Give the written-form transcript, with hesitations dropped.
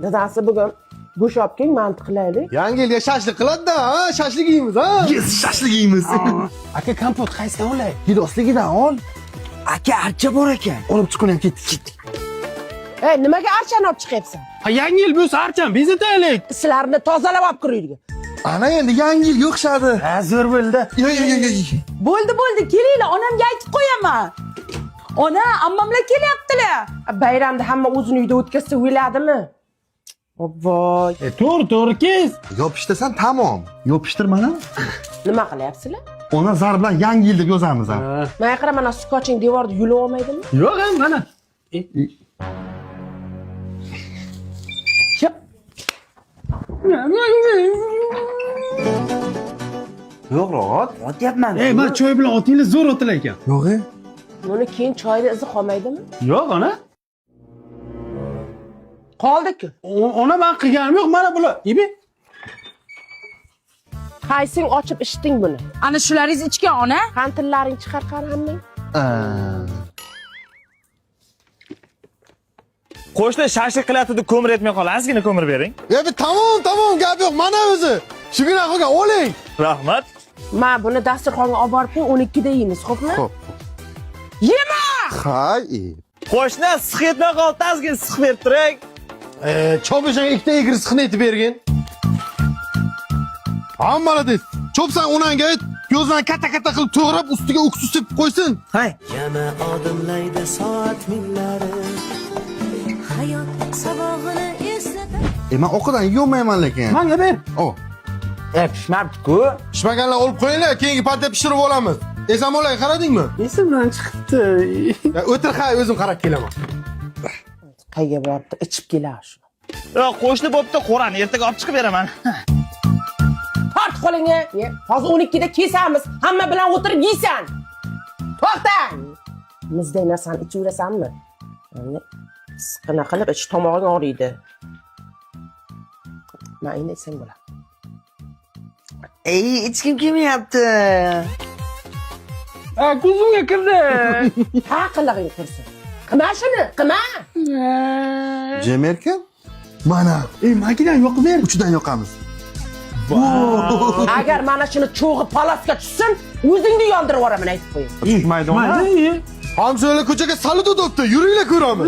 Dadasi bugun go'sht olib keling, manti qilaylik. Yangi yilga shashlik qiladi-da, ha? Shashlik yeymiz, ha? Yes, shashlik yeymiz. Aka kompot qaysidan olay? Gidosligidan ol. Aka archa bor ekan. Olib chiqib ham ketdik. Ey, nimaga archani olib chiqyapsan? Ha, yangi yil bo'lsa archani bezataylik. Sizlarni tozalab olib kiraylik. Ana endi yangi yilga o'xshadi. Ha, zo'r bo'ldi. Yo. Bo'ldi, kelinglar, onamga aytib qo'yaman. Ona, ammamlar kelyaptilar. Bayramda hamma o'zini uyda o'tkazsa o'yladimi? Voy. To'g'ri kes. Yopishtirsan tamom. Yopishtir mana. Nima qilyapsizlar? Ona zar bilan yangi yil deb yozamiz ham. Mana qara, mana skoching devorda yulib olmaydimi? Yo'q, mana. Yo'q, otyapman. Ey, men choy bilan otinglar zo'r otilar ekan. Yo'q. Buni keyin choyda izi qolmaydimi? Yo'q, ona. Qoldi-ku. Ona men qilganim yo'q, mana bular. Ibi. Qaysing ochib ichding buni? Ana shularingiz ichgan ona. Qantillaring chiqar qara hammang. Qo'shni shashlik qilyapti deb ko'mir etmay qolgan. Ozgina ko'mir bering. Tamom, gap yo'q. Mana o'zi. Shugina qolgan, oling. Rahmat. Men buni dasturxonga olib borib, 12 da yeymiz, xo'pmi? Xo'p. Yema! Hay. Qo'shni siq etmay qoldi, ozgina siq berib turing. Cho'bishanga ikkita egri siqni etib bergin. Hammaladiz. Cho'psan onangga ayt, ko'zdan katta qilib to'g'rab, ustiga uksus sepib qo'ysin. Hay. Yana odimlaydi soat millari. Hayot sabog'ini eslatadi. Men o'qidan yemayman lekin. Menga ber. O. Pishmabdi-ku. Pishmaganlar olib qo'yinglar, keyingi patda pishirib olamiz. Esamolay qaradingmi? Esimdan chiqdi. O'tir, o'zim qarab kelaman. Qayga boribdi, ichib kelar shu. Yo'q, qo'shni bo'pti, qo'rani ertaga olib chiqib beraman. Tort qo'lingga. Hozir 12 da kesamiz. Hamma bilan o'tirib yeysan. To'xta. Mizday narsani ichiverasanmi? Siqina qilib ich tomog'ing og'riydi. Men endi sen bo'la. Ey, ichkim kelmayapti. Ha, ko'zimga kirdi. Ha, qilig'ing kirsin. Qilma shuni, qilma. Jemerkan? Mana. Ey, makinani yoqib ber. Uchidan yoqamiz. Agar mana shuni cho'g'i palosga tushsin, o'zingni yondirib yuboraman, aytib qo'ying. Mayli. Hamso'lar ko'chaga salut o'tibdi. Yuringlar ko'ramiz.